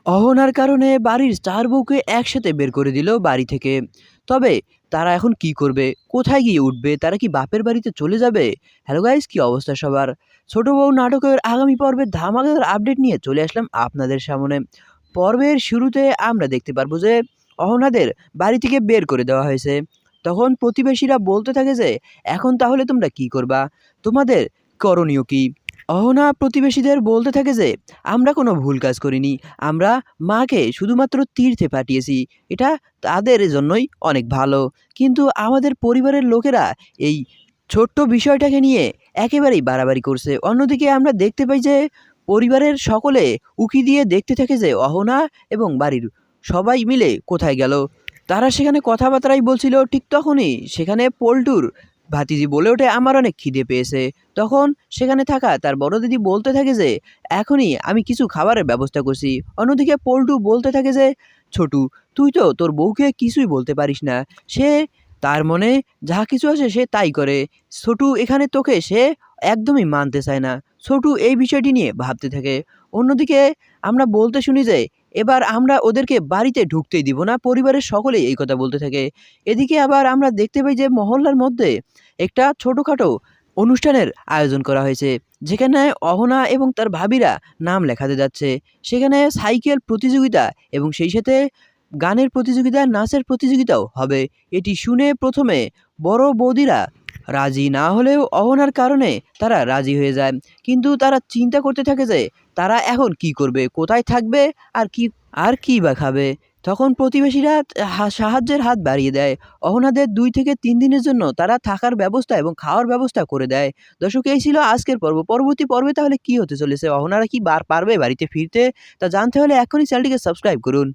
অহনার কারণে বাড়ির ৪ বউকে একসাথে বের করে দিল বাড়ি থেকে। তবে তারা এখন কি করবে? কোথায় গিয়ে উঠবে? তারা কি বাপের বাড়িতে চলে যাবে? হ্যালো গাইস, কি অবস্থা সবার? ছোট বউ নাটকের আগামী পর্বের ধামাকাদার আপডেট নিয়ে চলে আসলাম আপনাদের সামনে। পর্বের শুরুতে আমরা দেখতে পারবো যে অহনাদের বাড়ি থেকে বের করে দেওয়া হয়েছে। তখন প্রতিবেশীরা বলতে থাকে যে, "এখন তাহলে তোমরা কি করবা? তোমাদের করণীয় কি?" অহনা প্রতিবেশীদের বলতে থাকে যে, আমরা কোনো ভুল কাজ করিনি। আমরা মাকে শুধুমাত্র তীর্থে পাঠিয়েছি। এটা তাদের জন্যই অনেক ভালো। কিন্তু আমাদের পরিবারের লোকেরা এই ছোট্ট বিষয়টাকে নিয়ে একেবারেই বাড়াবাড়ি করছে। অন্যদিকে আমরা দেখতে পাই যে পরিবারের সকলে উঁকি দিয়ে দেখতে থাকে যে অহনা এবং বাড়ির সবাই মিলে কোথায় গেল। তারা সেখানে কথাবার্তাই বলছিল, ঠিক তখনই সেখানে পল্টুর ভাতিজি বলে ওঠে, আমার অনেক খিদে পেয়েছে। তখন সেখানে থাকা তার বড় দিদি বলতে থাকে যে, এখনই আমি কিছু খাবারের ব্যবস্থা করছি। অন্যদিকে পল্টু বলতে থাকে যে, ছোটু, তুই তো তোর বউকে কিছুই বলতে পারিস না। সে তার মনে যা কিছু আসে সে তাই করে। ছোটু এখানে তোকে সে একদমই মানতে চায় না। ছোটু এই বিষয়টি নিয়ে ভাবতে থাকে। অন্যদিকে আমরা বলতে শুনি যে, এবার আমরা ওদেরকে বাড়িতে ঢুকতেই দিব না। পরিবারের সকলেই এই কথা বলতে থাকে। এদিকে আবার আমরা দেখতে পাই যে মহল্লার মধ্যে একটা ছোটখাটো অনুষ্ঠানের আয়োজন করা হয়েছে, যেখানে অহনা এবং তার ভাবিরা নাম লেখাতে যাচ্ছে। সেখানে সাইকেল প্রতিযোগিতা এবং সেই সাথে গানের প্রতিযোগিতা, নাচের প্রতিযোগিতাও হবে। এটি শুনে প্রথমে বড় বৌদিরা রাজি না হলেও অহনার কারণে তারা রাজি হয়ে যায়। কিন্তু তারা চিন্তা করতে থাকে যে তারা এখন কি করবে, কোথায় থাকবে, আর কি বা খাবে। তখন প্রতিবেশীরা সাহায্যের হাত বাড়িয়ে দেয়। অহনাদের ২ থেকে ৩ দিনের জন্য তারা থাকার ব্যবস্থা এবং খাওয়ার ব্যবস্থা করে দেয়। দর্শক, এই ছিল আজকের পর্ব। পরবর্তী পর্বে তাহলে কি হতে চলেছে? অহনারা কি পারবে বাড়িতে ফিরতে? তা জানতে হলে এখনই চ্যানেলটিকে সাবস্ক্রাইব করুন।